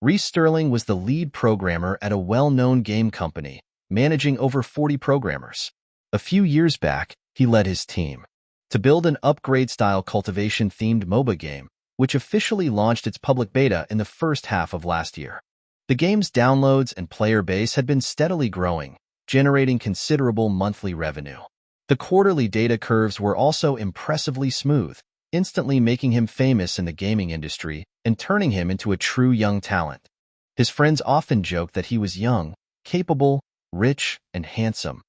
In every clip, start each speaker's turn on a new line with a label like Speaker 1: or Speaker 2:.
Speaker 1: Rhys Sterling was the lead programmer at a well-known game company, managing over 40 programmers. A few years back, he led his team to build an upgrade-style cultivation-themed MOBA game, which officially launched its public beta in the first half of last year. The game's downloads and player base had been steadily growing, generating considerable monthly revenue. The quarterly data curves were also impressively smooth, instantly making him famous in the gaming industry and turning him into a true young talent. His friends often joked that he was young, capable, rich, and handsome,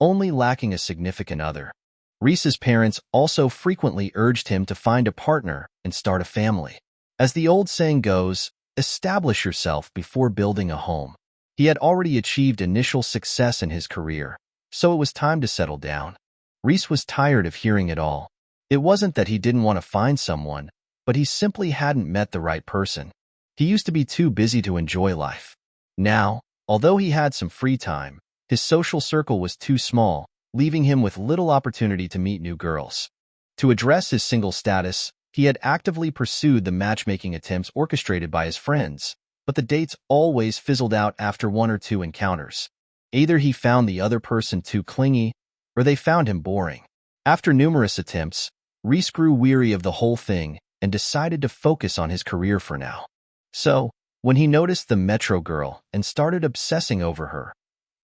Speaker 1: only lacking a significant other. Rhys's parents also frequently urged him to find a partner and start a family. As the old saying goes, establish yourself before building a home. He had already achieved initial success in his career, so it was time to settle down. Rhys was tired of hearing it all. It wasn't that he didn't want to find someone, but he simply hadn't met the right person. He used to be too busy to enjoy life. Now, although he had some free time, his social circle was too small, leaving him with little opportunity to meet new girls. To address his single status, he had actively pursued the matchmaking attempts orchestrated by his friends, but the dates always fizzled out after one or two encounters. Either he found the other person too clingy, or they found him boring. After numerous attempts, Rhys grew weary of the whole thing and decided to focus on his career for now. So, when he noticed the Metro girl and started obsessing over her,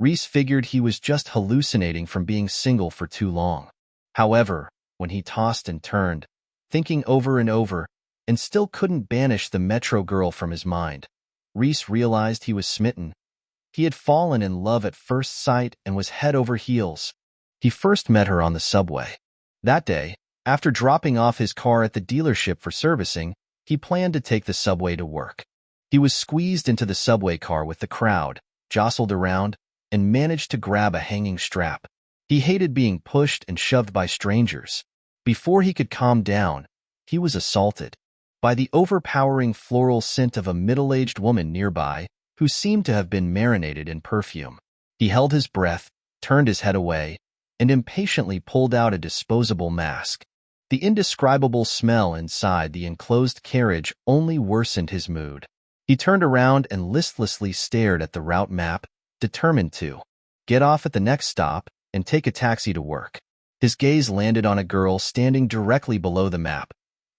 Speaker 1: Rhys figured he was just hallucinating from being single for too long. However, when he tossed and turned, thinking over and over, and still couldn't banish the Metro girl from his mind, Rhys realized he was smitten. He had fallen in love at first sight and was head over heels. He first met her on the subway. That day, after dropping off his car at the dealership for servicing, he planned to take the subway to work. He was squeezed into the subway car with the crowd, jostled around, and managed to grab a hanging strap. He hated being pushed and shoved by strangers. Before he could calm down, he was assaulted by the overpowering floral scent of a middle-aged woman nearby who seemed to have been marinated in perfume. He held his breath, turned his head away, and impatiently pulled out a disposable mask. The indescribable smell inside the enclosed carriage only worsened his mood. He turned around and listlessly stared at the route map, determined to get off at the next stop and take a taxi to work. His gaze landed on a girl standing directly below the map,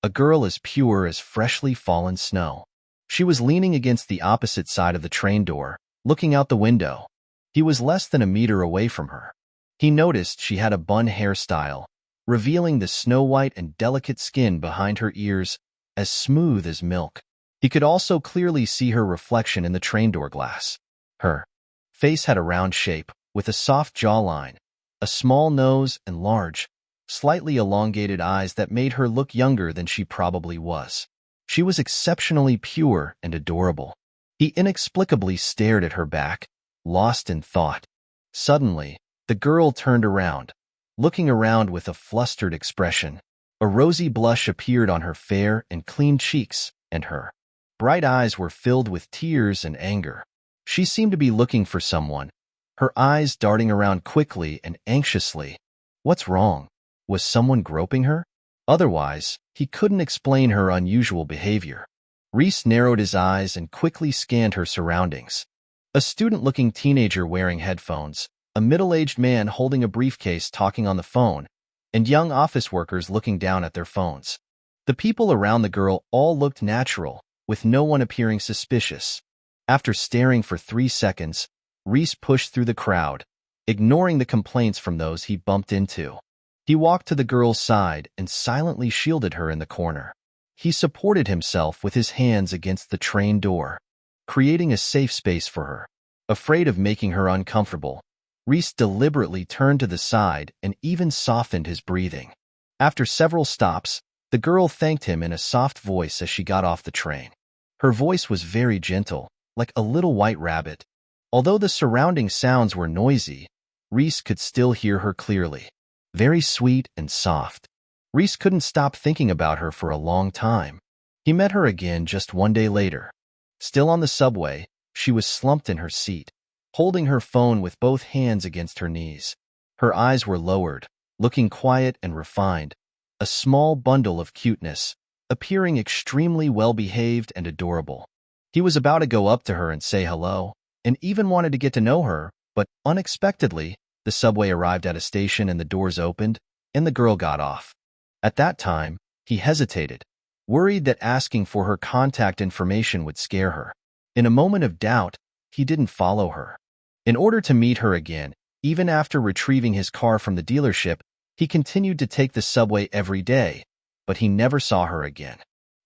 Speaker 1: a girl as pure as freshly fallen snow. She was leaning against the opposite side of the train door, looking out the window. He was less than a meter away from her. He noticed she had a bun hairstyle, revealing the snow-white and delicate skin behind her ears, as smooth as milk. He could also clearly see her reflection in the train door glass. Her face had a round shape, with a soft jawline, a small nose, and large, slightly elongated eyes that made her look younger than she probably was. She was exceptionally pure and adorable. He inexplicably stared at her back, lost in thought. Suddenly, the girl turned around, looking around with a flustered expression. A rosy blush appeared on her fair and clean cheeks, and her bright eyes were filled with tears and anger. She seemed to be looking for someone, her eyes darting around quickly and anxiously. What's wrong? Was someone groping her? Otherwise, he couldn't explain her unusual behavior. Rhys narrowed his eyes and quickly scanned her surroundings. A student-looking teenager wearing headphones, a middle-aged man holding a briefcase talking on the phone, and young office workers looking down at their phones. The people around the girl all looked natural, with no one appearing suspicious. After staring for 3 seconds, Rhys pushed through the crowd, ignoring the complaints from those he bumped into. He walked to the girl's side and silently shielded her in the corner. He supported himself with his hands against the train door, creating a safe space for her. Afraid of making her uncomfortable, Rhys deliberately turned to the side and even softened his breathing. After several stops, the girl thanked him in a soft voice as she got off the train. Her voice was very gentle, like a little white rabbit. Although the surrounding sounds were noisy, Rhys could still hear her clearly. Very sweet and soft. Rhys couldn't stop thinking about her for a long time. He met her again just one day later. Still on the subway, she was slumped in her seat, holding her phone with both hands against her knees. Her eyes were lowered, looking quiet and refined, a small bundle of cuteness, appearing extremely well-behaved and adorable. He was about to go up to her and say hello, and even wanted to get to know her, but unexpectedly, the subway arrived at a station and the doors opened, and the girl got off. At that time, he hesitated, worried that asking for her contact information would scare her. In a moment of doubt, he didn't follow her. In order to meet her again, even after retrieving his car from the dealership, he continued to take the subway every day, but he never saw her again.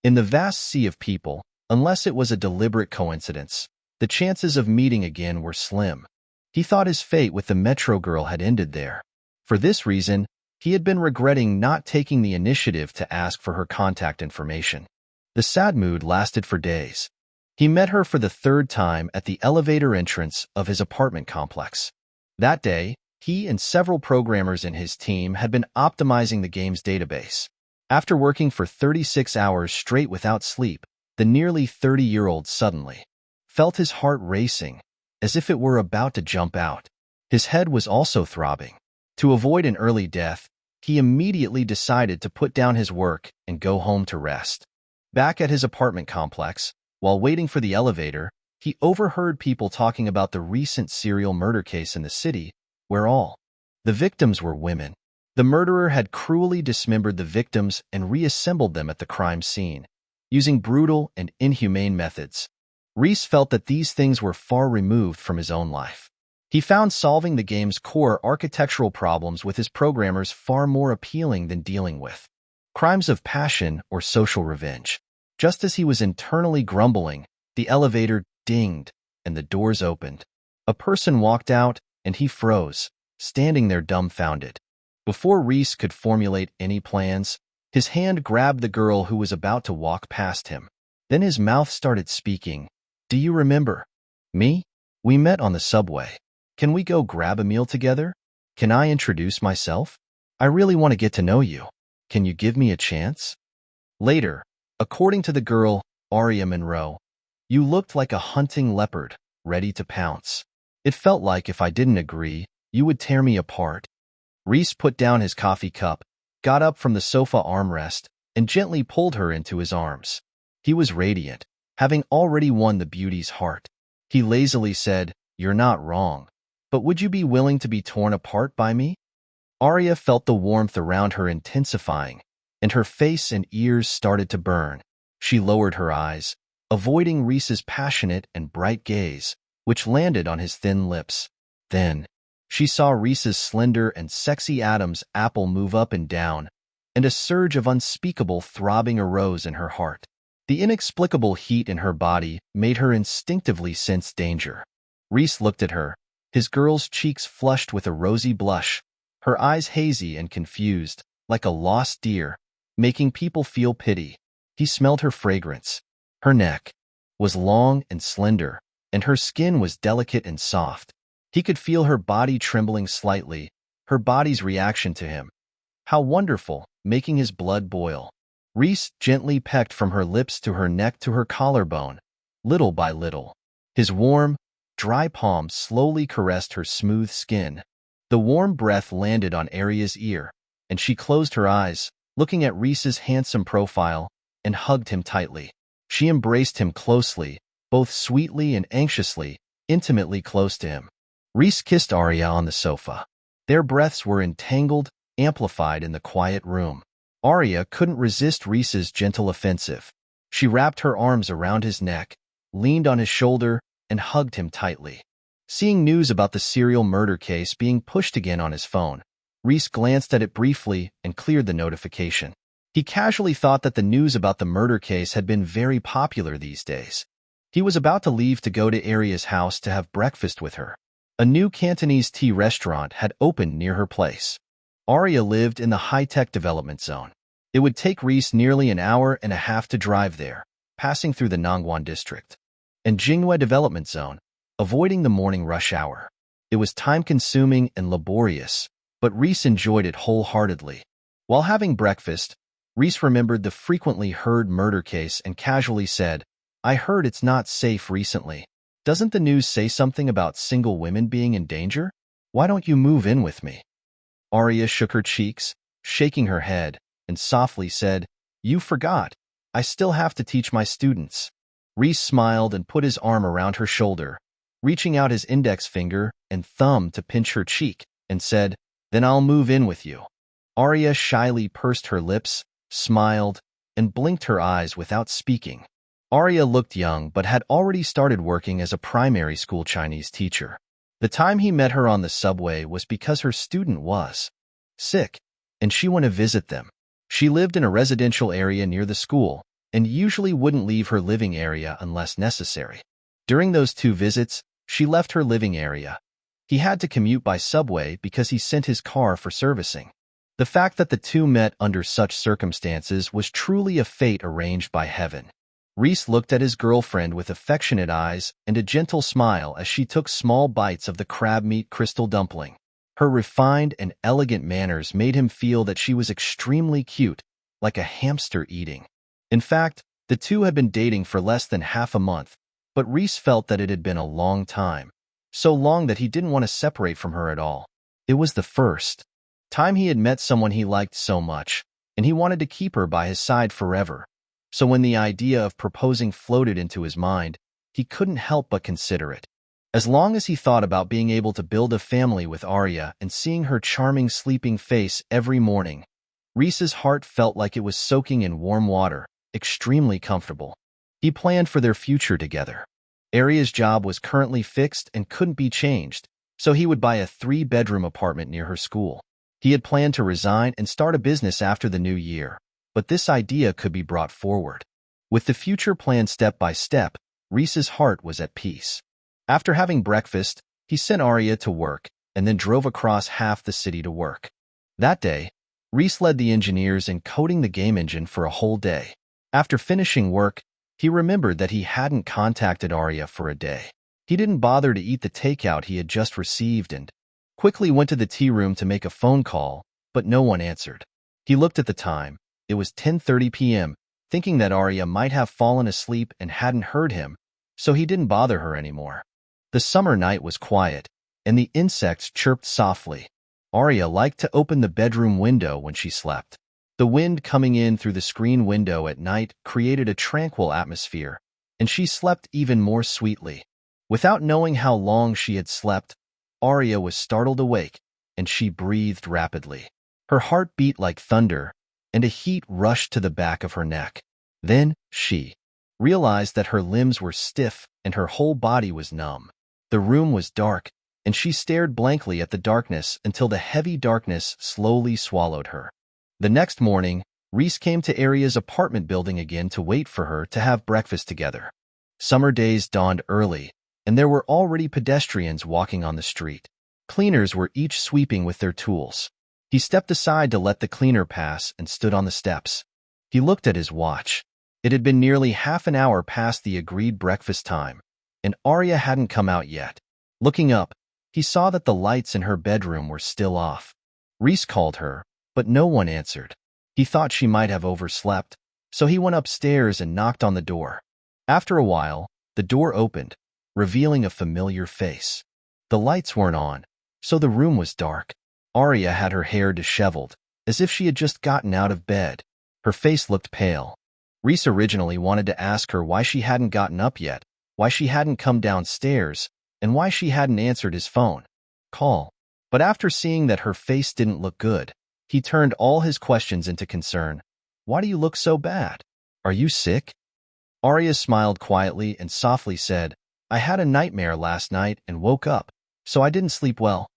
Speaker 1: In the vast sea of people, unless it was a deliberate coincidence, the chances of meeting again were slim. He thought his fate with the Metro girl had ended there. For this reason, he had been regretting not taking the initiative to ask for her contact information. The sad mood lasted for days. He met her for the third time at the elevator entrance of his apartment complex. That day, he and several programmers in his team had been optimizing the game's database. After working for 36 hours straight without sleep, the nearly 30-year-old suddenly felt his heart racing, as if it were about to jump out. His head was also throbbing. To avoid an early death, he immediately decided to put down his work and go home to rest. Back at his apartment complex, while waiting for the elevator, he overheard people talking about the recent serial murder case in the city, where all the victims were women. The murderer had cruelly dismembered the victims and reassembled them at the crime scene, using brutal and inhumane methods. Rhys felt that these things were far removed from his own life. He found solving the game's core architectural problems with his programmers far more appealing than dealing with crimes of passion or social revenge. Just as he was internally grumbling, the elevator dinged and the doors opened. A person walked out and he froze, standing there dumbfounded. Before Rhys could formulate any plans, his hand grabbed the girl who was about to walk past him. Then his mouth started speaking. "Do you remember me? We met on the subway. Can we go grab a meal together? Can I introduce myself? I really want to get to know you. Can you give me a chance?" Later, according to the girl, Aria Monroe, "You looked like a hunting leopard, ready to pounce. It felt like if I didn't agree, you would tear me apart." Rhys put down his coffee cup, got up from the sofa armrest, and gently pulled her into his arms. He was radiant, having already won the beauty's heart. He lazily said, "You're not wrong. But would you be willing to be torn apart by me?" Aria felt the warmth around her intensifying, and her face and ears started to burn. She lowered her eyes, avoiding Rhys's passionate and bright gaze, which landed on his thin lips. Then, she saw Rhys's slender and sexy Adam's apple move up and down, and a surge of unspeakable throbbing arose in her heart. The inexplicable heat in her body made her instinctively sense danger. Rhys looked at her, his girl's cheeks flushed with a rosy blush, her eyes hazy and confused, like a lost deer, making people feel pity. He smelled her fragrance. Her neck was long and slender, and her skin was delicate and soft. He could feel her body trembling slightly, her body's reaction to him. How wonderful, making his blood boil. Rhys gently pecked from her lips to her neck to her collarbone, little by little. His warm, dry palm slowly caressed her smooth skin. The warm breath landed on Aria's ear, and she closed her eyes, looking at Rhys's handsome profile, and hugged him tightly. She embraced him closely, both sweetly and anxiously, intimately close to him. Rhys kissed Aria on the sofa. Their breaths were entangled, amplified in the quiet room. Aria couldn't resist Rhys's gentle offensive. She wrapped her arms around his neck, leaned on his shoulder, and hugged him tightly. Seeing news about the serial murder case being pushed again on his phone, Rhys glanced at it briefly and cleared the notification. He casually thought that the news about the murder case had been very popular these days. He was about to leave to go to Aria's house to have breakfast with her. A new Cantonese tea restaurant had opened near her place. Aria lived in the high-tech development zone. It would take Rhys nearly an hour and a half to drive there, passing through the Nongguan district and Jinghua development zone, avoiding the morning rush hour. It was time-consuming and laborious, but Rhys enjoyed it wholeheartedly. While having breakfast, Rhys remembered the frequently heard murder case and casually said, "I heard it's not safe recently. Doesn't the news say something about single women being in danger? Why don't you move in with me?" Aria shook her cheeks, shaking her head, and softly said, "You forgot. I still have to teach my students." Rhys smiled and put his arm around her shoulder, reaching out his index finger and thumb to pinch her cheek, and said, "Then I'll move in with you." Arya shyly pursed her lips, smiled, and blinked her eyes without speaking. Arya looked young but had already started working as a primary school Chinese teacher. The time he met her on the subway was because her student was sick, and she went to visit them. She lived in a residential area near the school, and usually wouldn't leave her living area unless necessary. During those 2 visits, she left her living area. He had to commute by subway because he sent his car for servicing. The fact that the 2 met under such circumstances was truly a fate arranged by heaven. Rhys looked at his girlfriend with affectionate eyes and a gentle smile as she took small bites of the crab meat crystal dumpling. Her refined and elegant manners made him feel that she was extremely cute, like a hamster eating. In fact, the 2 had been dating for less than half a month, but Rhys felt that it had been a long time. So long that he didn't want to separate from her at all. It was the first time he had met someone he liked so much, and he wanted to keep her by his side forever. So when the idea of proposing floated into his mind, he couldn't help but consider it. As long as he thought about being able to build a family with Arya and seeing her charming sleeping face every morning, Rhys's heart felt like it was soaking in warm water, extremely comfortable. He planned for their future together. Arya's job was currently fixed and couldn't be changed, so he would buy a 3-bedroom apartment near her school. He had planned to resign and start a business after the new year, but this idea could be brought forward. With the future planned step by step, Rhys's heart was at peace. After having breakfast, he sent Arya to work and then drove across half the city to work. That day, Rhys led the engineers in coding the game engine for a whole day. After finishing work, he remembered that he hadn't contacted Arya for a day. He didn't bother to eat the takeout he had just received and quickly went to the tea room to make a phone call, but no one answered. He looked at the time. It was 10:30 p.m., thinking that Arya might have fallen asleep and hadn't heard him, so he didn't bother her anymore. The summer night was quiet, and the insects chirped softly. Arya liked to open the bedroom window when she slept. The wind coming in through the screen window at night created a tranquil atmosphere, and she slept even more sweetly. Without knowing how long she had slept, Arya was startled awake, and she breathed rapidly. Her heart beat like thunder, and a heat rushed to the back of her neck. Then she realized that her limbs were stiff and her whole body was numb. The room was dark, and she stared blankly at the darkness until the heavy darkness slowly swallowed her. The next morning, Rhys came to Arya's apartment building again to wait for her to have breakfast together. Summer days dawned early, and there were already pedestrians walking on the street. Cleaners were each sweeping with their tools. He stepped aside to let the cleaner pass and stood on the steps. He looked at his watch. It had been nearly half an hour past the agreed breakfast time, and Arya hadn't come out yet. Looking up, he saw that the lights in her bedroom were still off. Rhys called her, but no one answered. He thought she might have overslept, so he went upstairs and knocked on the door. After a while, the door opened, revealing a familiar face. The lights weren't on, so the room was dark. Arya had her hair disheveled, as if she had just gotten out of bed. Her face looked pale. Rhys originally wanted to ask her why she hadn't gotten up yet, why she hadn't come downstairs, and why she hadn't answered his phone call. But after seeing that her face didn't look good, he turned all his questions into concern. "Why do you look so bad? Are you sick?" Arya smiled quietly and softly said, "I had a nightmare last night and woke up, so I didn't sleep well."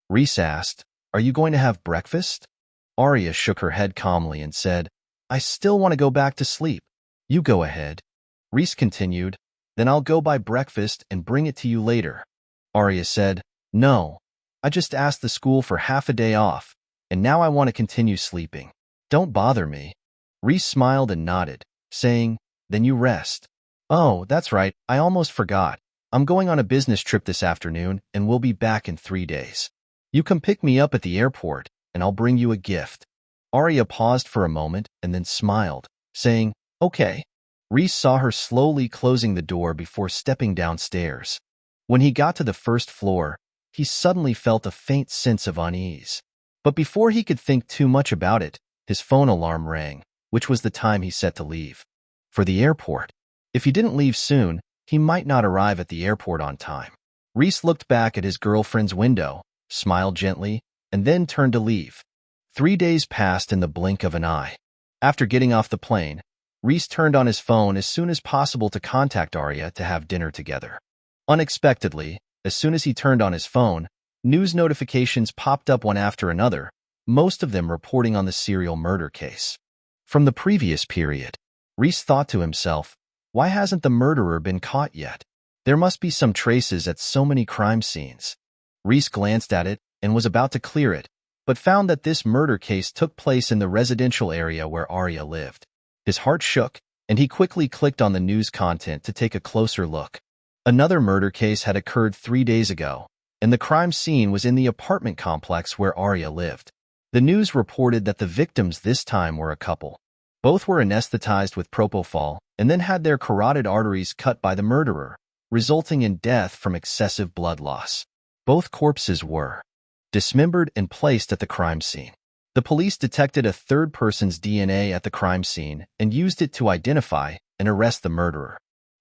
Speaker 1: Rhys asked, "Are you going to have breakfast?" Arya shook her head calmly and said, "I still want to go back to sleep. You go ahead." Rhys continued, "Then I'll go buy breakfast and bring it to you later." Arya said, "No, I just asked the school for half a day off, and now I want to continue sleeping. Don't bother me." Rhys smiled and nodded, saying, "Then you rest." "Oh, that's right, I almost forgot. I'm going on a business trip this afternoon and we'll be back in 3 days. You come pick me up at the airport, and I'll bring you a gift." Arya paused for a moment and then smiled, saying, "Okay." Rhys saw her slowly closing the door before stepping downstairs. When he got to the first floor, he suddenly felt a faint sense of unease. But before he could think too much about it, his phone alarm rang, which was the time he set to leave for the airport. If he didn't leave soon, he might not arrive at the airport on time. Rhys looked back at his girlfriend's window, smiled gently, and then turned to leave. 3 days passed in the blink of an eye. After getting off the plane, Rhys turned on his phone as soon as possible to contact Arya to have dinner together. Unexpectedly, as soon as he turned on his phone, news notifications popped up one after another, most of them reporting on the serial murder case. From the previous period, Rhys thought to himself, why hasn't the murderer been caught yet? There must be some traces at so many crime scenes. Rhys glanced at it and was about to clear it, but found that this murder case took place in the residential area where Arya lived. His heart shook, and he quickly clicked on the news content to take a closer look. Another murder case had occurred 3 days ago, and the crime scene was in the apartment complex where Arya lived. The news reported that the victims this time were a couple. Both were anesthetized with propofol and then had their carotid arteries cut by the murderer, resulting in death from excessive blood loss. Both corpses were dismembered and placed at the crime scene. The police detected a third person's DNA at the crime scene and used it to identify and arrest the murderer.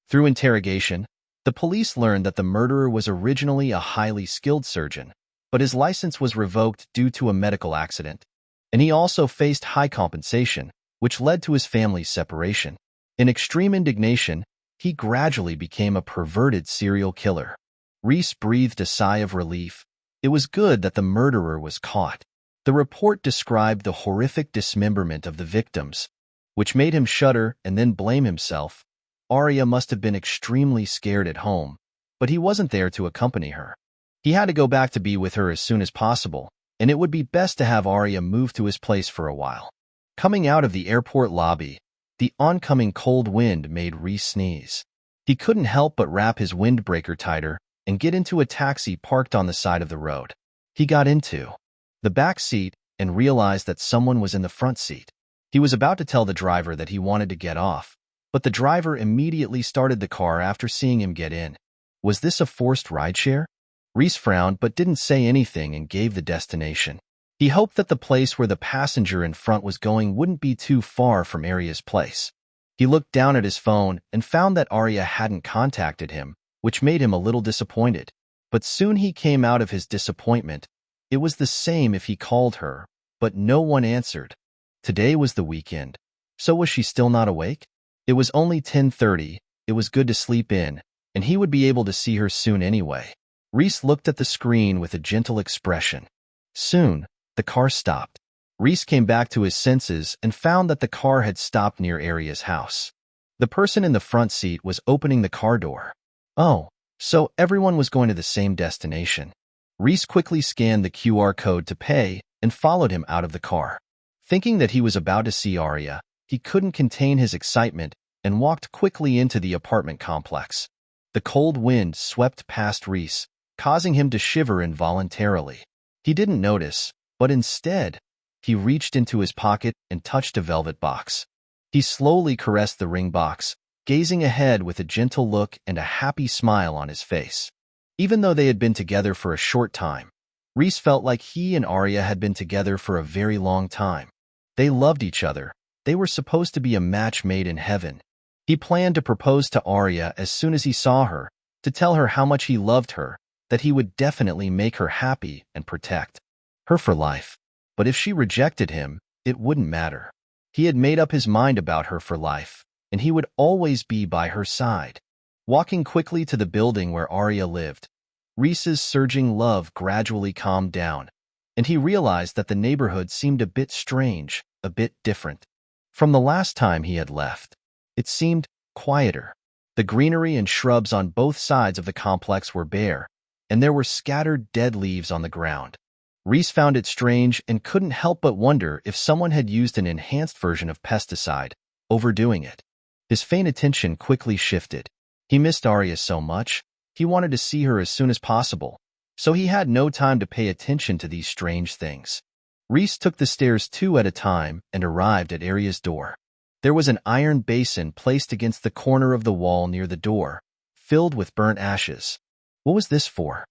Speaker 1: Through interrogation, the police learned that the murderer was originally a highly skilled surgeon, but his license was revoked due to a medical accident, and he also faced high compensation, which led to his family's separation. In extreme indignation, he gradually became a perverted serial killer. Rhys breathed a sigh of relief. It was good that the murderer was caught. The report described the horrific dismemberment of the victims, which made him shudder and then blame himself. Arya must have been extremely scared at home, but he wasn't there to accompany her. He had to go back to be with her as soon as possible, and it would be best to have Arya move to his place for a while. Coming out of the airport lobby, the oncoming cold wind made Rhys sneeze. He couldn't help but wrap his windbreaker tighter and get into a taxi parked on the side of the road. He got into the back seat and realized that someone was in the front seat. He was about to tell the driver that he wanted to get off, but the driver immediately started the car after seeing him get in. Was this a forced rideshare? Rhys frowned but didn't say anything and gave the destination. He hoped that the place where the passenger in front was going wouldn't be too far from Arya's place. He looked down at his phone and found that Arya hadn't contacted him, which made him a little disappointed. But soon he came out of his disappointment. It was the same if he called her, but no one answered. Today was the weekend. So was she still not awake? It was only 10:30, it was good to sleep in, and he would be able to see her soon anyway. Rhys looked at the screen with a gentle expression. Soon, the car stopped. Rhys came back to his senses and found that the car had stopped near Arya's house. The person in the front seat was opening the car door. Oh, so everyone was going to the same destination. Rhys quickly scanned the QR code to pay and followed him out of the car. Thinking that he was about to see Arya, he couldn't contain his excitement and walked quickly into the apartment complex. The cold wind swept past Rhys, causing him to shiver involuntarily. He didn't notice, but instead, he reached into his pocket and touched a velvet box. He slowly caressed the ring box, gazing ahead with a gentle look and a happy smile on his face. Even though they had been together for a short time, Rhys felt like he and Arya had been together for a very long time. They loved each other. They were supposed to be a match made in heaven. He planned to propose to Arya as soon as he saw her, to tell her how much he loved her, that he would definitely make her happy and protect her for life. But if she rejected him, it wouldn't matter. He had made up his mind about her for life, and he would always be by her side. Walking quickly to the building where Arya lived, Rhys's surging love gradually calmed down, and he realized that the neighborhood seemed a bit strange, a bit different. From the last time he had left, it seemed quieter. The greenery and shrubs on both sides of the complex were bare, and there were scattered dead leaves on the ground. Rhys found it strange and couldn't help but wonder if someone had used an enhanced version of pesticide, overdoing it. His faint attention quickly shifted. He missed Arya so much, he wanted to see her as soon as possible, so he had no time to pay attention to these strange things. Rhys took the stairs 2 at a time and arrived at Arya's door. There was an iron basin placed against the corner of the wall near the door, filled with burnt ashes. What was this for?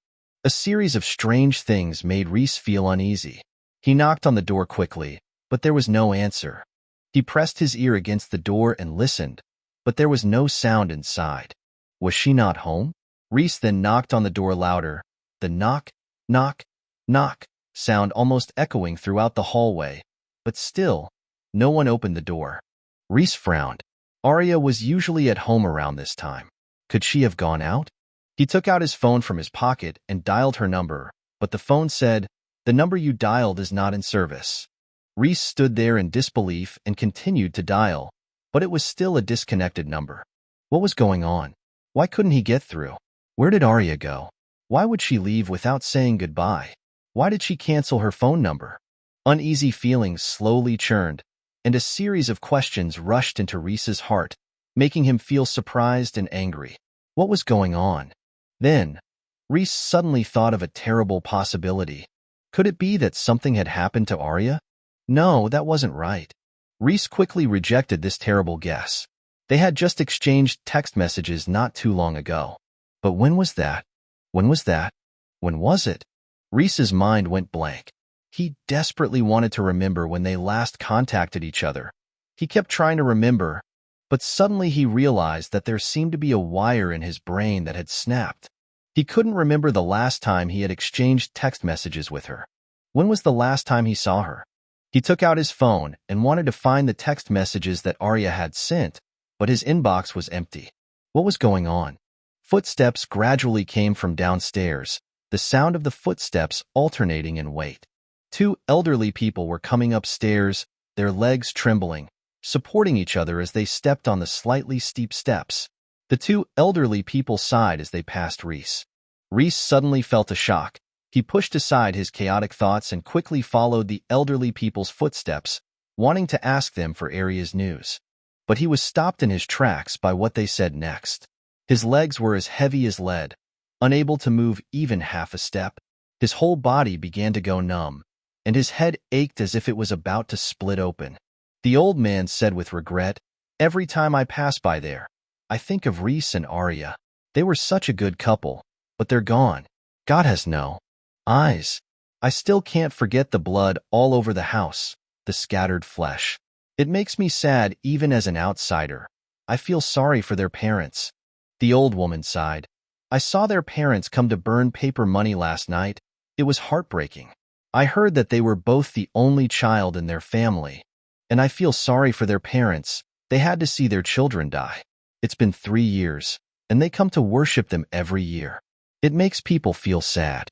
Speaker 1: A series of strange things made Rhys feel uneasy. He knocked on the door quickly, but there was no answer. He pressed his ear against the door and listened, but there was no sound inside. Was she not home? Rhys then knocked on the door louder, the knock, knock, knock sound almost echoing throughout the hallway, but still, no one opened the door. Rhys frowned. Arya was usually at home around this time. Could she have gone out? He took out his phone from his pocket and dialed her number, but the phone said, "The number you dialed is not in service." Rhys stood there in disbelief and continued to dial, but it was still a disconnected number. What was going on? Why couldn't he get through? Where did Arya go? Why would she leave without saying goodbye? Why did she cancel her phone number? Uneasy feelings slowly churned, and a series of questions rushed into Rhys's heart, making him feel surprised and angry. What was going on? Then, Rhys suddenly thought of a terrible possibility. Could it be that something had happened to Arya? No, that wasn't right. Rhys quickly rejected this terrible guess. They had just exchanged text messages not too long ago. But when was that? When was that? When was it? Rhys's mind went blank. He desperately wanted to remember when they last contacted each other. He kept trying to remember, but suddenly he realized that there seemed to be a wire in his brain that had snapped. He couldn't remember the last time he had exchanged text messages with her. When was the last time he saw her? He took out his phone and wanted to find the text messages that Arya had sent, but his inbox was empty. What was going on? Footsteps gradually came from downstairs, the sound of the footsteps alternating in weight. Two elderly people were coming upstairs, their legs trembling, supporting each other as they stepped on the slightly steep steps. The two elderly people sighed as they passed Rhys. Rhys suddenly felt a shock. He pushed aside his chaotic thoughts and quickly followed the elderly people's footsteps, wanting to ask them for Arya's news. But he was stopped in his tracks by what they said next. His legs were as heavy as lead, unable to move even half a step. His whole body began to go numb, and his head ached as if it was about to split open. The old man said with regret, "Every time I pass by there, I think of Rhys and Arya. They were such a good couple, but they're gone. God has no eyes. I still can't forget the blood all over the house, the scattered flesh. It makes me sad even as an outsider. I feel sorry for their parents." The old woman sighed. "I saw their parents come to burn paper money last night. It was heartbreaking. I heard that they were both the only child in their family, and I feel sorry for their parents. They had to see their children die. It's been 3 years, and they come to worship them every year. It makes people feel sad."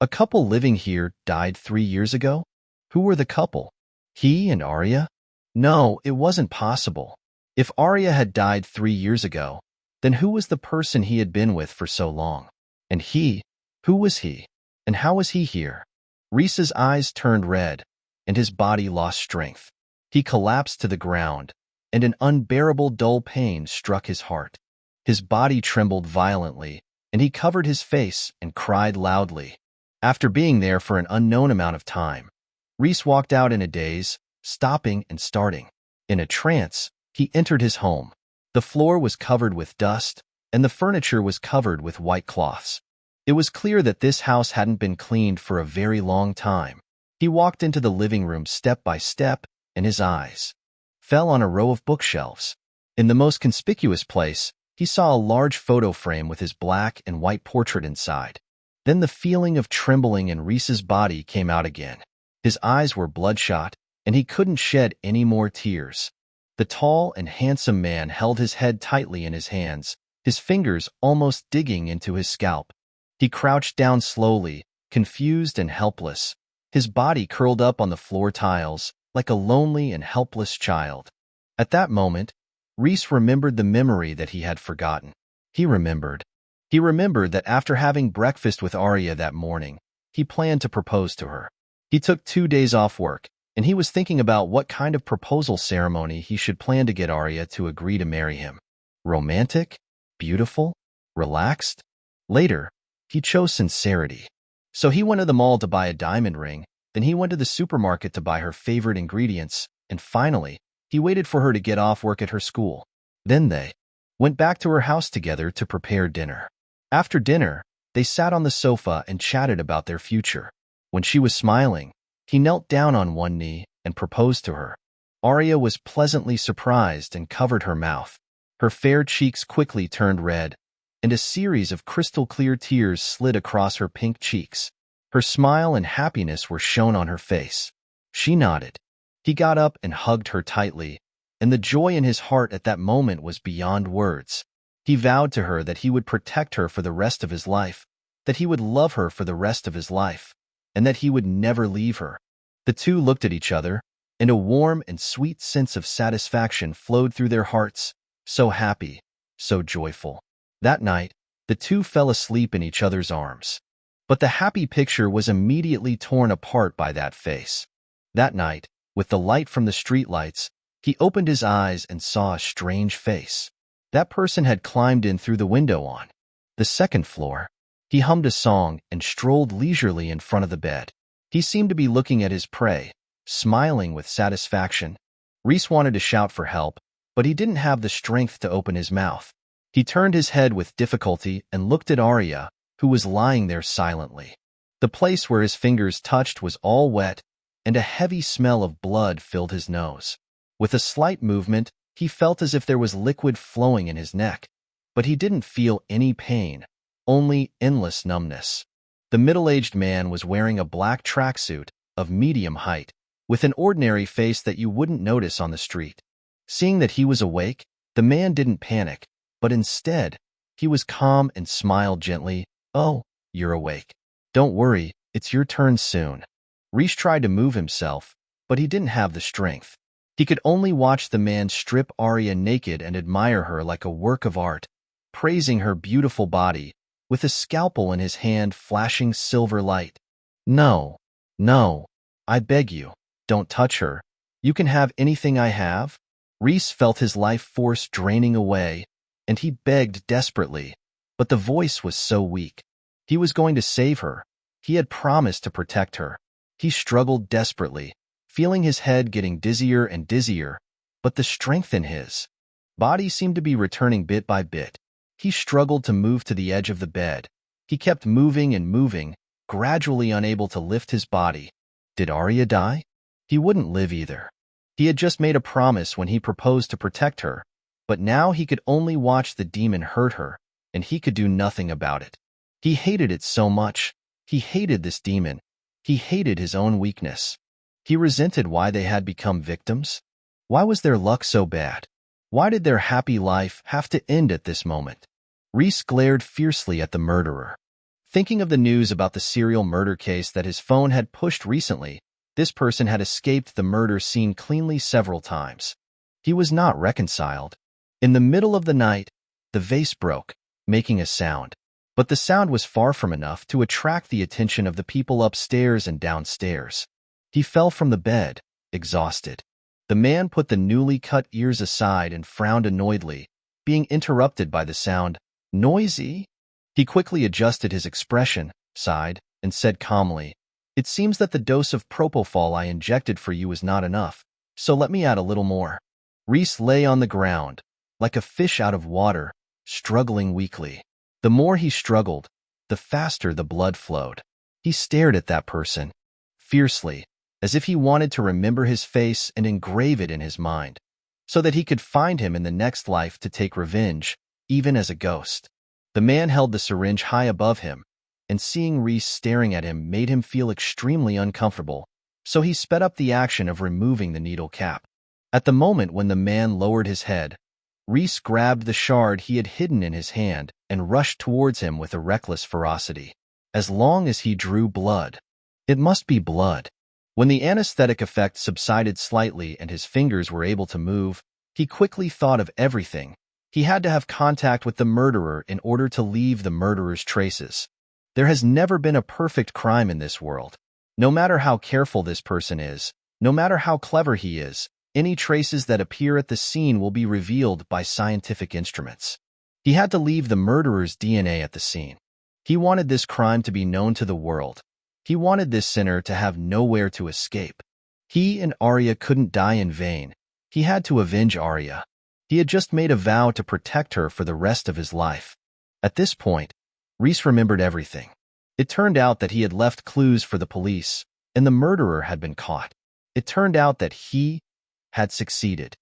Speaker 1: A couple living here died 3 years ago? Who were the couple? He and Arya? No, it wasn't possible. If Arya had died 3 years ago, then who was the person he had been with for so long? And he? Who was he? And how was he here? Rhys's eyes turned red, and his body lost strength. He collapsed to the ground, and an unbearable dull pain struck his heart. His body trembled violently, and he covered his face and cried loudly. After being there for an unknown amount of time, Rhys walked out in a daze, stopping and starting. In a trance, he entered his home. The floor was covered with dust, and the furniture was covered with white cloths. It was clear that this house hadn't been cleaned for a very long time. He walked into the living room step by step, and his eyes fell on a row of bookshelves. In the most conspicuous place, he saw a large photo frame with his black and white portrait inside. Then the feeling of trembling in Rhys's body came out again. His eyes were bloodshot, and he couldn't shed any more tears. The tall and handsome man held his head tightly in his hands, his fingers almost digging into his scalp. He crouched down slowly, confused and helpless, his body curled up on the floor tiles, like a lonely and helpless child. At that moment, Rhys remembered the memory that he had forgotten. He remembered that after having breakfast with Arya that morning, he planned to propose to her. He took 2 days off work, and he was thinking about what kind of proposal ceremony he should plan to get Arya to agree to marry him. Romantic? Beautiful? Relaxed? Later, he chose sincerity. So he went to the mall to buy a diamond ring, then he went to the supermarket to buy her favorite ingredients, and finally, he waited for her to get off work at her school. Then they went back to her house together to prepare dinner. After dinner, they sat on the sofa and chatted about their future. When she was smiling, he knelt down on one knee and proposed to her. Arya was pleasantly surprised and covered her mouth. Her fair cheeks quickly turned red, and a series of crystal-clear tears slid across her pink cheeks. Her smile and happiness were shown on her face. She nodded. He got up and hugged her tightly, and the joy in his heart at that moment was beyond words. He vowed to her that he would protect her for the rest of his life, that he would love her for the rest of his life, and that he would never leave her. The two looked at each other, and a warm and sweet sense of satisfaction flowed through their hearts, so happy, so joyful. That night, the two fell asleep in each other's arms. But the happy picture was immediately torn apart by that face. That night, with the light from the streetlights, he opened his eyes and saw a strange face. That person had climbed in through the window on the second floor. He hummed a song and strolled leisurely in front of the bed. He seemed to be looking at his prey, smiling with satisfaction. Rhys wanted to shout for help, but he didn't have the strength to open his mouth. He turned his head with difficulty and looked at Arya, who was lying there silently. The place where his fingers touched was all wet, and a heavy smell of blood filled his nose. With a slight movement, he felt as if there was liquid flowing in his neck, but he didn't feel any pain, only endless numbness. The middle-aged man was wearing a black tracksuit of medium height, with an ordinary face that you wouldn't notice on the street. Seeing that he was awake, the man didn't panic, but instead, he was calm and smiled gently. "Oh, you're awake. Don't worry, it's your turn soon." Rhys tried to move himself, but he didn't have the strength. He could only watch the man strip Arya naked and admire her like a work of art, praising her beautiful body, with a scalpel in his hand flashing silver light. "No, no, I beg you, don't touch her. You can have anything I have." Rhys felt his life force draining away, and he begged desperately, but the voice was so weak. He was going to save her. He had promised to protect her. He struggled desperately, feeling his head getting dizzier and dizzier, but the strength in his body seemed to be returning bit by bit. He struggled to move to the edge of the bed. He kept moving and moving, gradually unable to lift his body. Did Arya die? He wouldn't live either. He had just made a promise when he proposed to protect her, but now he could only watch the demon hurt her, and he could do nothing about it. He hated it so much. He hated this demon. He hated his own weakness. He resented why they had become victims. Why was their luck so bad? Why did their happy life have to end at this moment? Rhys glared fiercely at the murderer. Thinking of the news about the serial murder case that his phone had pushed recently, this person had escaped the murder scene cleanly several times. He was not reconciled. In the middle of the night, the vase broke, making a sound. But the sound was far from enough to attract the attention of the people upstairs and downstairs. He fell from the bed, exhausted. The man put the newly cut ears aside and frowned annoyedly, being interrupted by the sound. "Noisy?" He quickly adjusted his expression, sighed, and said calmly, "It seems that the dose of propofol I injected for you is not enough, so let me add a little more." Rhys lay on the ground, like a fish out of water, struggling weakly. The more he struggled, the faster the blood flowed. He stared at that person, fiercely, as if he wanted to remember his face and engrave it in his mind, so that he could find him in the next life to take revenge, even as a ghost. The man held the syringe high above him, and seeing Rhys staring at him made him feel extremely uncomfortable, so he sped up the action of removing the needle cap. At the moment when the man lowered his head, Rhys grabbed the shard he had hidden in his hand and rushed towards him with a reckless ferocity. As long as he drew blood, it must be blood. When the anesthetic effect subsided slightly and his fingers were able to move, he quickly thought of everything. He had to have contact with the murderer in order to leave the murderer's traces. There has never been a perfect crime in this world. No matter how careful this person is, no matter how clever he is, any traces that appear at the scene will be revealed by scientific instruments. He had to leave the murderer's DNA at the scene. He wanted this crime to be known to the world. He wanted this sinner to have nowhere to escape. He and Arya couldn't die in vain. He had to avenge Arya. He had just made a vow to protect her for the rest of his life. At this point, Rhys remembered everything. It turned out that he had left clues for the police, and the murderer had been caught. It turned out that he had succeeded.